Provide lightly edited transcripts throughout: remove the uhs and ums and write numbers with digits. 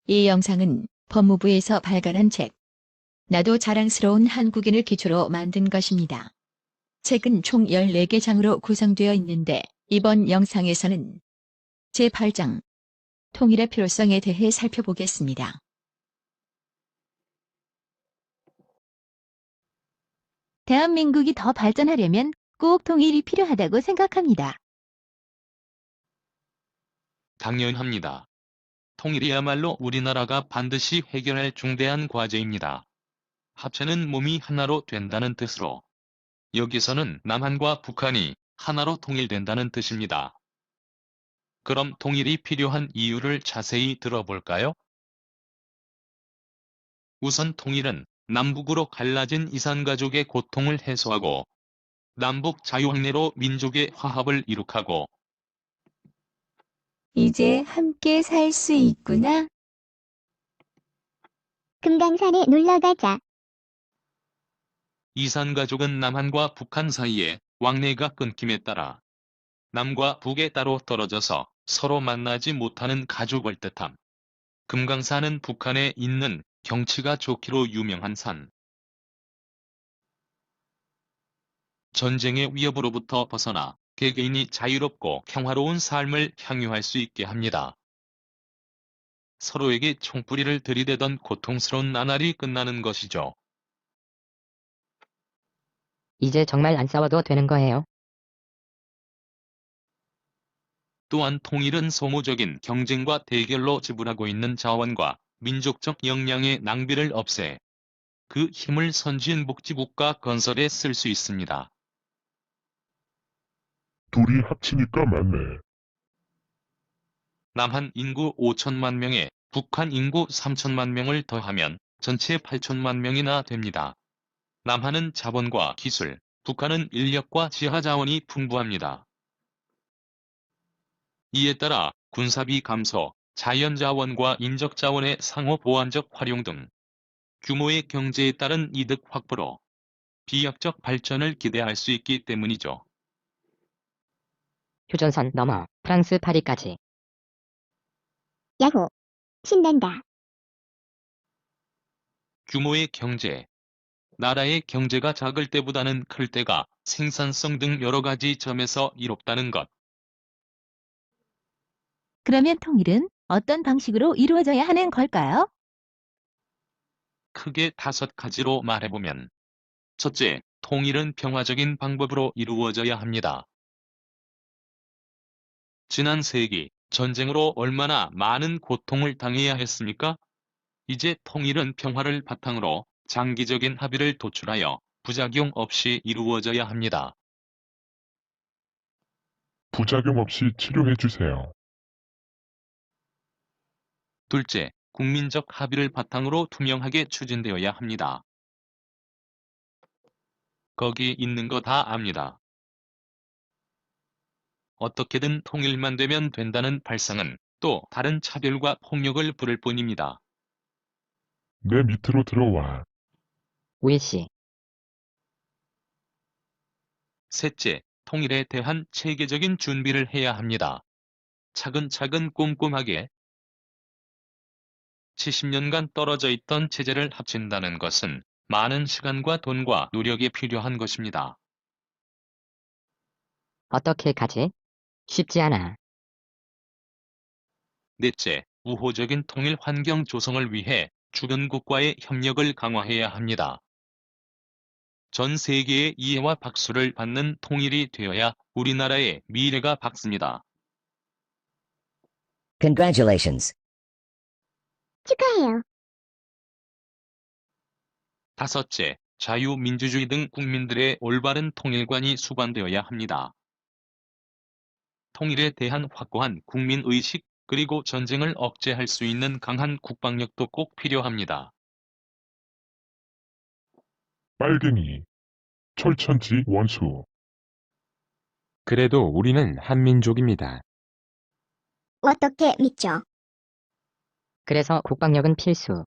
이 영상은 법무부에서 발간한 책, 나도 자랑스러운 한국인을 기초로 만든 것입니다. 책은 총 14개 장으로 구성되어 있는데 이번 영상에서는 제8장, 통일의 필요성에 대해 살펴보겠습니다. 대한민국이 더 발전하려면 꼭 통일이 필요하다고 생각합니다. 당연합니다. 통일이야말로 우리나라가 반드시 해결할 중대한 과제입니다. 합체는 몸이 하나로 된다는 뜻으로 여기서는 남한과 북한이 하나로 통일된다는 뜻입니다. 그럼 통일이 필요한 이유를 자세히 들어볼까요? 우선 통일은 남북으로 갈라진 이산가족의 고통을 해소하고 남북 자유항례로 민족의 화합을 이룩하고 이제 함께 살 수 있구나. 금강산에 놀러가자. 이산가족은 남한과 북한 사이에 왕래가 끊김에 따라 남과 북에 따로 떨어져서 서로 만나지 못하는 가족을 뜻함. 금강산은 북한에 있는 경치가 좋기로 유명한 산. 전쟁의 위협으로부터 벗어나 개개인이 자유롭고 평화로운 삶을 향유할 수 있게 합니다. 서로에게 총뿌리를 들이대던 고통스러운 나날이 끝나는 것이죠. 이제 정말 안 싸워도 되는 거예요? 또한 통일은 소모적인 경쟁과 대결로 지불하고 있는 자원과 민족적 역량의 낭비를 없애 그 힘을 선진복지국가 건설에 쓸 수 있습니다. 둘이 합치니까 많네. 남한 인구 5천만 명에 북한 인구 3천만 명을 더하면 전체 8천만 명이나 됩니다. 남한은 자본과 기술, 북한은 인력과 지하자원이 풍부합니다. 이에 따라 군사비 감소, 자연자원과 인적자원의 상호 보완적 활용 등 규모의 경제에 따른 이득 확보로 비약적 발전을 기대할 수 있기 때문이죠. 휴전선 넘어 프랑스 파리까지. 야호! 신난다. 규모의 경제. 나라의 경제가 작을 때보다는 클 때가 생산성 등 여러 가지 점에서 이롭다는 것. 그러면 통일은 어떤 방식으로 이루어져야 하는 걸까요? 크게 5가지로 말해보면 첫째, 통일은 평화적인 방법으로 이루어져야 합니다. 지난 세기, 전쟁으로 얼마나 많은 고통을 당해야 했습니까? 이제 통일은 평화를 바탕으로 장기적인 합의를 도출하여 부작용 없이 이루어져야 합니다. 부작용 없이 치료해 주세요. 둘째, 국민적 합의를 바탕으로 투명하게 추진되어야 합니다. 거기 있는 거 다 압니다. 어떻게든 통일만 되면 된다는 발상은 또 다른 차별과 폭력을 부를 뿐입니다. 내 밑으로 들어와. 우이씨. 셋째, 통일에 대한 체계적인 준비를 해야 합니다. 차근차근 꼼꼼하게 70년간 떨어져 있던 체제를 합친다는 것은 많은 시간과 돈과 노력이 필요한 것입니다. 어떻게 가지? 쉽지 않아. 넷째, 우호적인 통일 환경 조성을 위해 주변국과의 협력을 강화해야 합니다. 전 세계의 이해와 박수를 받는 통일이 되어야 우리나라의 미래가 밝습니다. Congratulations. 축하해요. 다섯째, 자유민주주의 등 국민들의 올바른 통일관이 수반되어야 합니다. 통일에 대한 확고한 국민의식 그리고 전쟁을 억제할 수 있는 강한 국방력도 꼭 필요합니다. 빨갱이. 철천지 원수. 그래도 우리는 한민족입니다. 어떻게 믿죠? 그래서 국방력은 필수.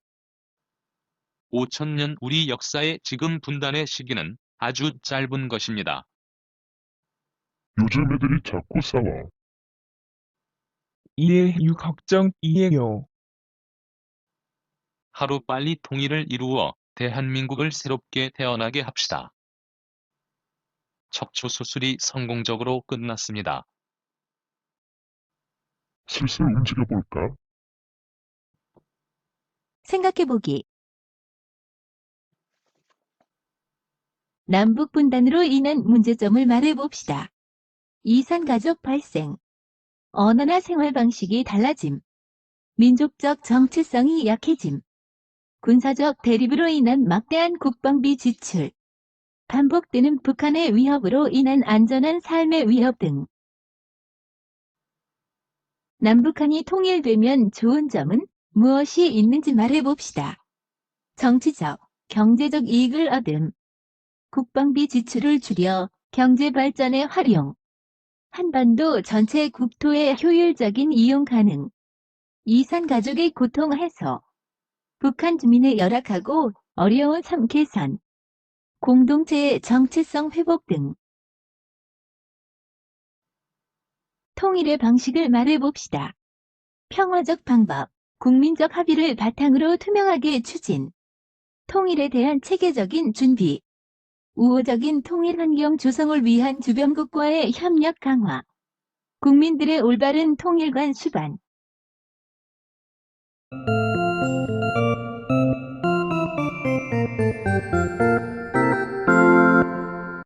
5천년 우리 역사의 지금 분단의 시기는 아주 짧은 것입니다. 요즘 애들이 자꾸 싸워. 이해유 걱정 이해요. 하루빨리 통일을 이루어 대한민국을 새롭게 태어나게 합시다. 척추 수술이 성공적으로 끝났습니다. 슬슬 움직여볼까? 생각해보기. 남북 분단으로 인한 문제점을 말해봅시다. 이산가족 발생. 언어나 생활 방식이 달라짐. 민족적 정체성이 약해짐. 군사적 대립으로 인한 막대한 국방비 지출. 반복되는 북한의 위협으로 인한 안전한 삶의 위협 등. 남북한이 통일되면 좋은 점은 무엇이 있는지 말해봅시다. 정치적, 경제적 이익을 얻음. 국방비 지출을 줄여 경제 발전에 활용. 한반도 전체 국토의 효율적인 이용 가능. 이산 가족의 고통 해소. 북한 주민의 열악하고 어려운 삶 개선. 공동체의 정체성 회복 등. 통일의 방식을 말해봅시다. 평화적 방법, 국민적 합의를 바탕으로 투명하게 추진. 통일에 대한 체계적인 준비. 우호적인 통일 환경 조성을 위한 주변국과의 협력 강화. 국민들의 올바른 통일관 수반.